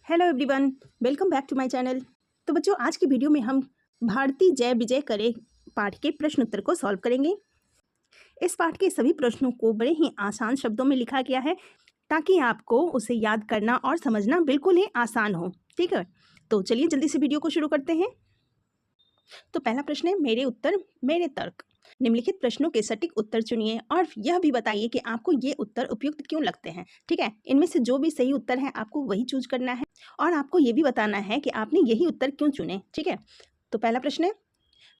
Hello everyone, welcome back to my channel. तो बच्चों, आज की वीडियो में हम भारती जय विजय करे पाठ के प्रश्न उत्तर को सॉल्व करेंगे। इस पाठ के सभी प्रश्नों को बड़े ही आसान शब्दों में लिखा गया है ताकि आपको उसे याद करना और समझना बिल्कुल ही आसान हो। ठीक है, तो चलिए जल्दी से वीडियो को शुरू करते हैं। तो पहला प्रश्न है, मेरे उत्तर मेरे तर्क। निम्नलिखित प्रश्नों के सटीक उत्तर चुनिए और यह भी बताइए कि आपको ये उत्तर उपयुक्त क्यों लगते हैं। ठीक है, इनमें से जो भी सही उत्तर है आपको वही चूज करना है और आपको ये भी बताना है कि आपने यही उत्तर क्यों चुने। ठीक है, तो पहला प्रश्न है,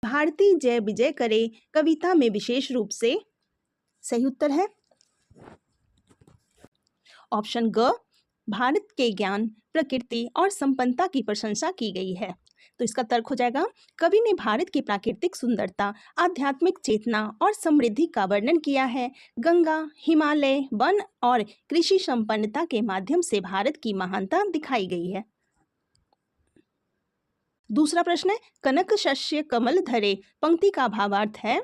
भारती जय विजय करे कविता में विशेष रूप से। सही उत्तर है ऑप्शन ग, भारत के ज्ञान, प्रकृति और संपन्नता की प्रशंसा की गई है। तो इसका तर्क हो जाएगा, कवि ने भारत की प्राकृतिक सुंदरता, आध्यात्मिक चेतना और समृद्धि का वर्णन किया है। गंगा, हिमालय, वन और कृषि संपन्नता के माध्यम से भारत की महानता दिखाई गई है। दूसरा प्रश्न है, कनक शस्य कमल धरे पंक्ति का भावार्थ है।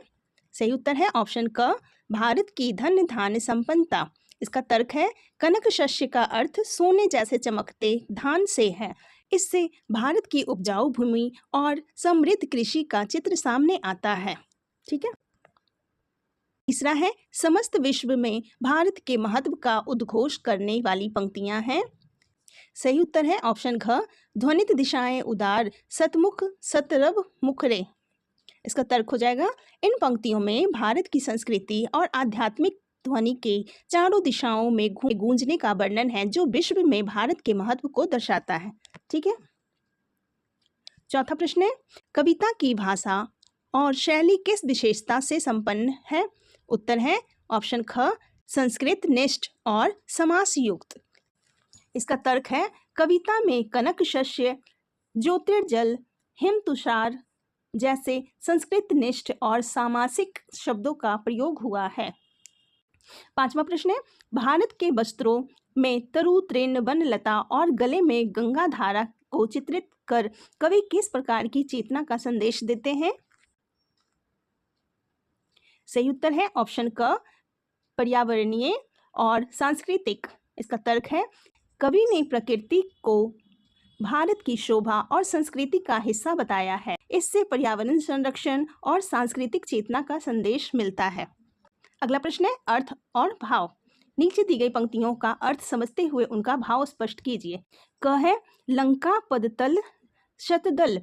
सही उत्तर है ऑप्शन क, भारत की धन धान्य संपन्नता। इसका तर्क है, कनक शस्य का अर्थ सोने जैसे चमकते धान से है। इससे भारत की उपजाऊ भूमि और समृद्ध कृषि का चित्र सामने आता है। ठीक है, तीसरा है, समस्त विश्व में भारत के महत्व का उद्घोष करने वाली पंक्तियां हैं। सही उत्तर है ऑप्शन घ, ध्वनित दिशाएं उदार सतमुख सतरव मुखरे। इसका तर्क हो जाएगा, इन पंक्तियों में भारत की संस्कृति और आध्यात्मिक ध्वनि के चारों दिशाओं में गूंजने का वर्णन है जो विश्व में भारत के महत्व को दर्शाता है। ठीक है, चौथा प्रश्न है, कविता की भाषा और शैली किस विशेषता से संपन्न है। उत्तर है ऑप्शन ख, संस्कृत निष्ठ और समास युक्त। इसका तर्क है, कविता में कनक शस्य, ज्योतिर्जल, हिम तुषार जैसे संस्कृत निष्ठ और सामासिक शब्दों का प्रयोग हुआ है। पांचवा प्रश्न है, भारत के वस्त्रों में तरु तृण वनलता और गले में गंगा धारा को चित्रित कर कवि किस प्रकार की चेतना का संदेश देते हैं। सही उत्तर है ऑप्शन क, पर्यावरणीय और सांस्कृतिक। इसका तर्क है, कवि ने प्रकृति को भारत की शोभा और संस्कृति का हिस्सा बताया है। इससे पर्यावरण संरक्षण और सांस्कृतिक चेतना का संदेश मिलता है। अगला प्रश्न है, अर्थ और भाव। नीचे दी गई पंक्तियों का अर्थ समझते हुए उनका भाव स्पष्ट कीजिए। क है, लंका पदतल शतदल,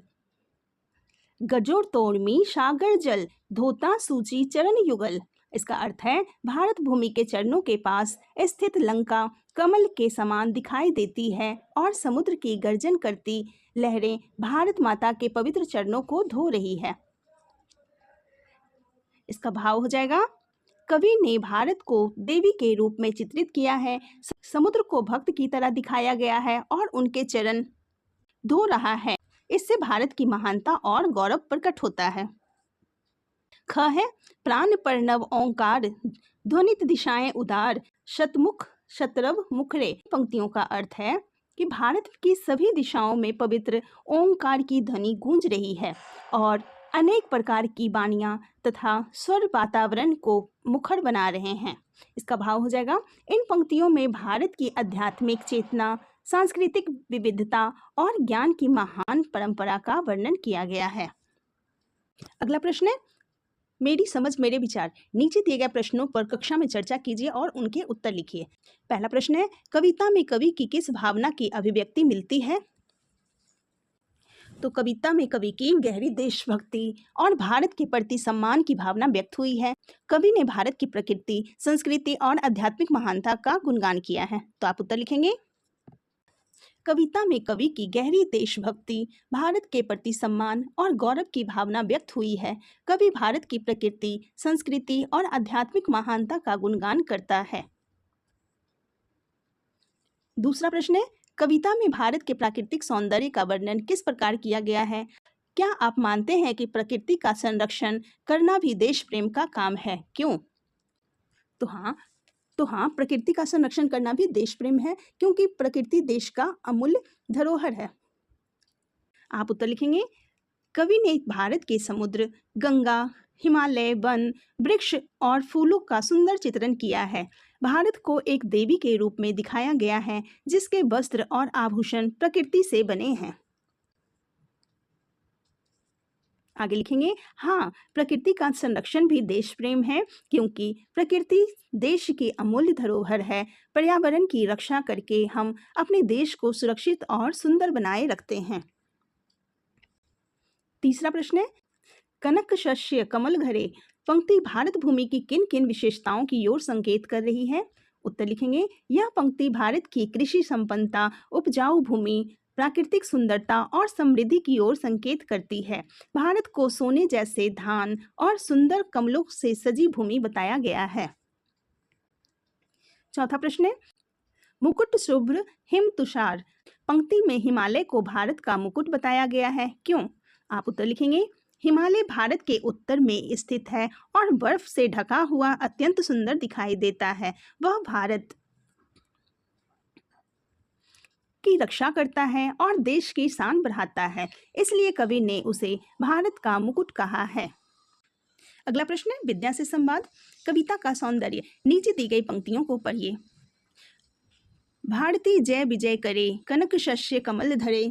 गजोर तोड़मी सागर जल, धोता सूची चरण युगल। इसका अर्थ है, भारत भूमि के चरणों के पास स्थित लंका कमल के समान दिखाई देती है और समुद्र की गर्जन करती लहरें भारत माता के पवित्र चरणों को धो रही है। इसका भाव हो जाएगा, कवि ने भारत को देवी के रूप में चित्रित किया है। समुद्र को भक्त की तरह दिखाया गया है और उनके चरण धो रहा है। इससे भारत की महानता और गौरव प्रकट होता है। ख है, प्राण प्रणव ओंकार, ध्वनित दिशाएं उदार शतमुख शतरव मुखरे। पंक्तियों का अर्थ है कि भारत की सभी दिशाओं में पवित्र ओंकार की ध्वनि गूंज रही है और अनेक प्रकार की वाणियां तथा स्वर वातावरण को मुखर बना रहे हैं। इसका भाव हो जाएगा, इन पंक्तियों में भारत की आध्यात्मिक चेतना, सांस्कृतिक विविधता और ज्ञान की महान परंपरा का वर्णन किया गया है। अगला प्रश्न है, मेरी समझ मेरे विचार। नीचे दिए गए प्रश्नों पर कक्षा में चर्चा कीजिए और उनके उत्तर लिखिए। पहला प्रश्न है, कविता में कवि की किस भावना की अभिव्यक्ति मिलती है। तो कविता में कवि की गहरी देशभक्ति और भारत के प्रति सम्मान की भावना व्यक्त हुई है। कवि ने भारत की प्रकृति, संस्कृति और आध्यात्मिक महानता का गुणगान किया है। तो आप उत्तर लिखेंगे, कविता में कवि की गहरी देशभक्ति, भारत के प्रति सम्मान और गौरव की भावना व्यक्त हुई है। कवि भारत की प्रकृति, संस्कृति और आध्यात्मिक महानता का गुणगान करता है। दूसरा प्रश्न है, कविता में भारत के प्राकृतिक सौंदर्य का वर्णन किस प्रकार किया गया है। क्या आप मानते हैं कि प्रकृति का संरक्षण करना भी देश प्रेम का काम है, क्यों। तो हाँ, प्रकृति का संरक्षण करना भी देश प्रेम है क्योंकि प्रकृति देश का अमूल्य धरोहर है। आप उत्तर लिखेंगे, कवि ने भारत के समुद्र, गंगा, हिमालय, वन, वृक्ष और फूलों का सुंदर चित्रण किया है। भारत को एक देवी के रूप में दिखाया गया है जिसके वस्त्र और आभूषण प्रकृति से बने हैं। आगे लिखेंगे, हाँ, प्रकृति का संरक्षण भी देश प्रेम है क्योंकि प्रकृति देश की अमूल्य धरोहर है। पर्यावरण की रक्षा करके हम अपने देश को सुरक्षित और सुंदर बनाए रखते हैं। तीसरा प्रश्न है, कनक शस्य कमल घरे पंक्ति भारत भूमि की किन किन विशेषताओं की ओर संकेत कर रही है? उत्तर लिखेंगे, यह पंक्ति भारत की कृषि संपन्नता, उपजाऊ भूमि, प्राकृतिक सुंदरता और समृद्धि की ओर संकेत करती है। भारत को सोने जैसे धान और सुंदर कमलों से सजी भूमि बताया गया है। चौथा प्रश्न है, मुकुट शुभ्र हिम तुषार पंक्ति में हिमालय को भारत का मुकुट बताया गया है, क्यों? आप उत्तर लिखेंगे, हिमालय भारत के उत्तर में स्थित है और बर्फ से ढका हुआ अत्यंत सुंदर दिखाई देता है। वह भारत की रक्षा करता है और देश की शान बढ़ाता है, इसलिए कवि ने उसे भारत का मुकुट कहा है। अगला प्रश्न है, विद्या से संवाद, कविता का सौंदर्य। नीचे दी गई पंक्तियों को पढ़िए। भारती जय विजय करे, कनक शस्य कमल धरे।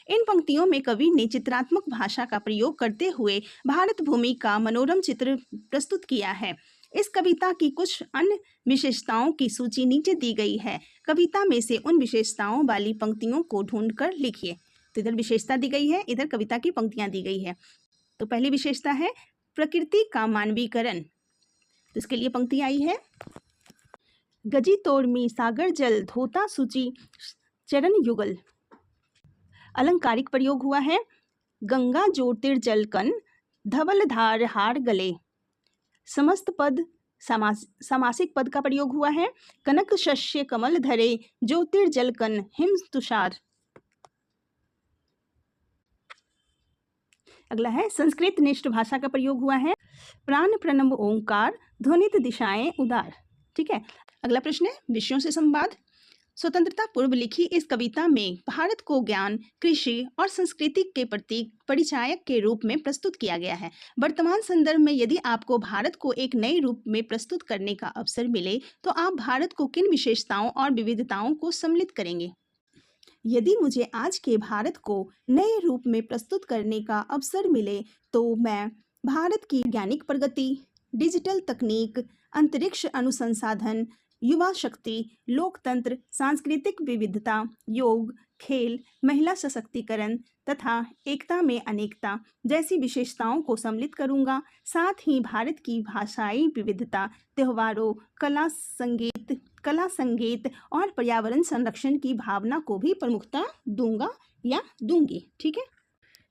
इन पंक्तियों में कवि ने चित्रात्मक भाषा का प्रयोग करते हुए भारत भूमि का मनोरम चित्र प्रस्तुत किया है। इस कविता की कुछ अन्य विशेषताओं की सूची नीचे दी गई है। कविता में से उन विशेषताओं वाली पंक्तियों को ढूंढकर लिखिए। तो इधर विशेषता दी गई है, इधर कविता की पंक्तियां दी गई है। तो पहली विशेषता है प्रकृति का मानवीकरण। तो इसके लिए पंक्ति आई है, गजी तोड़मी सागर जल धोता सूची चरण युगल। अलंकारिक प्रयोग हुआ है, गंगा ज्योतिर जल कन धवल धार हार गले। समस्त पद समासिक पद का प्रयोग हुआ है, कनक शस्य कमल धरे ज्योतिर जल कन हिम तुषार। अगला है, संस्कृत निष्ठ भाषा का प्रयोग हुआ है, प्राण प्रणव ओंकार ध्वनित दिशाएं उदार। ठीक है। अगला प्रश्न है, विषयों से संवाद। स्वतंत्रता पूर्व लिखी इस कविता में भारत को ज्ञान, कृषि और संस्कृति के प्रतीक परिचायक के रूप में प्रस्तुत किया गया है। वर्तमान संदर्भ में यदि आपको भारत को एक नए रूप में प्रस्तुत करने का अवसर मिले तो आप भारत को किन विशेषताओं और विविधताओं को सम्मिलित करेंगे? यदि मुझे आज के भारत को नए रूप में प्रस्तुत करने का अवसर मिले तो मैं भारत की वैज्ञानिक प्रगति, डिजिटल तकनीक, अंतरिक्ष अनुसंधान, युवा शक्ति, लोकतंत्र, सांस्कृतिक विविधता, योग, खेल, महिला सशक्तिकरण तथा एकता में अनेकता जैसी विशेषताओं को सम्मिलित करूंगा। साथ ही भारत की भाषाई विविधता, त्योहारों, कला संगीत और पर्यावरण संरक्षण की भावना को भी प्रमुखता दूंगा या दूंगी। ठीक है।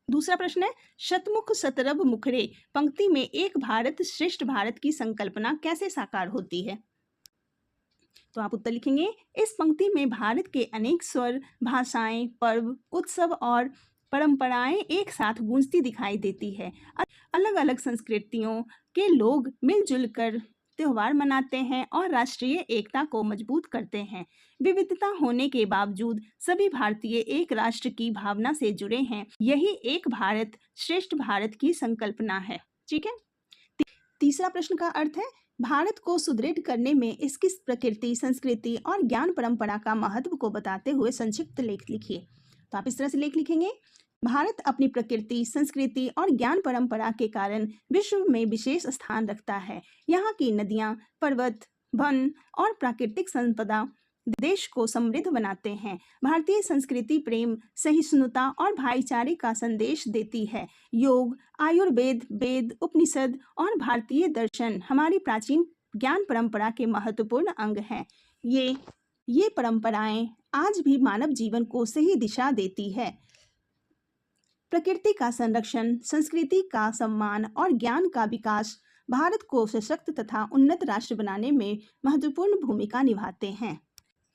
दूसरा प्रश्न है, शतमुख शतरभ मुखरे पंक्ति में एक भारत श्रेष्ठ भारत की संकल्पना कैसे साकार होती है? तो आप उत्तर लिखेंगे, इस पंक्ति में भारत के अनेक स्वर, भाषाएं, पर्व, उत्सव और परंपराएं एक साथ गूंजती दिखाई देती है। अलग अलग संस्कृतियों के लोग मिलजुल कर त्योहार मनाते हैं और राष्ट्रीय एकता को मजबूत करते हैं। विविधता होने के बावजूद सभी भारतीय एक राष्ट्र की भावना से जुड़े हैं। यही एक भारत श्रेष्ठ भारत की संकल्पना है। ठीक है। तीसरा प्रश्न का अर्थ है, भारत को सुदृढ़ करने में इसकी प्रकृति, संस्कृति और ज्ञान परंपरा का महत्व को बताते हुए संक्षिप्त लेख लिखिए। तो आप इस तरह से लेख लिखेंगे, भारत अपनी प्रकृति, संस्कृति और ज्ञान परंपरा के कारण विश्व में विशेष स्थान रखता है। यहाँ की नदियाँ, पर्वत, वन और प्राकृतिक संपदा देश को समृद्ध बनाते हैं। भारतीय संस्कृति प्रेम, सहिष्णुता और भाईचारे का संदेश देती है। योग, आयुर्वेद, वेद, उपनिषद और भारतीय दर्शन हमारी प्राचीन ज्ञान परंपरा के महत्वपूर्ण अंग हैं। ये परंपराएं आज भी मानव जीवन को सही दिशा देती है। प्रकृति का संरक्षण, संस्कृति का सम्मान और ज्ञान का विकास भारत को सशक्त तथा उन्नत राष्ट्र बनाने में महत्वपूर्ण भूमिका निभाते हैं।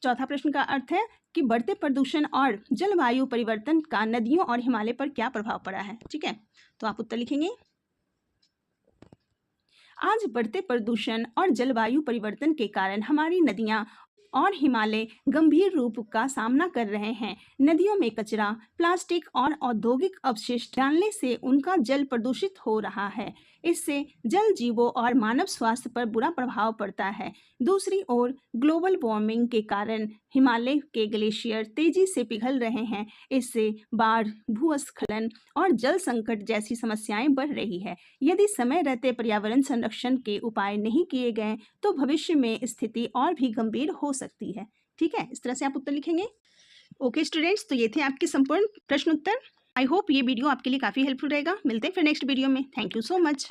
चौथा प्रश्न का अर्थ है कि बढ़ते प्रदूषण और जलवायु परिवर्तन का नदियों और हिमालय पर क्या प्रभाव पड़ा है। ठीक है। तो आप उत्तर लिखेंगे, आज बढ़ते प्रदूषण और जलवायु परिवर्तन के कारण हमारी नदियां और हिमालय गंभीर रूप का सामना कर रहे हैं। नदियों में कचरा, प्लास्टिक और औद्योगिक अपशिष्ट डालने से उनका जल प्रदूषित हो रहा है। इससे जल जीवों और मानव स्वास्थ्य पर बुरा प्रभाव पड़ता है। दूसरी ओर ग्लोबल वार्मिंग के कारण हिमालय के ग्लेशियर तेजी से पिघल रहे हैं। इससे बाढ़, भूस्खलन और जल संकट जैसी समस्याएं बढ़ रही है। यदि समय रहते पर्यावरण संरक्षण के उपाय नहीं किए गए तो भविष्य में स्थिति और भी गंभीर हो सकती है। ठीक है, इस तरह से आप उत्तर लिखेंगे। ओके स्टूडेंट्स, तो ये थे आपके संपूर्ण प्रश्न उत्तर। आई होप ये वीडियो आपके लिए काफ़ी हेल्पफुल रहेगा। मिलते हैं फिर नेक्स्ट वीडियो में। Thank you so much.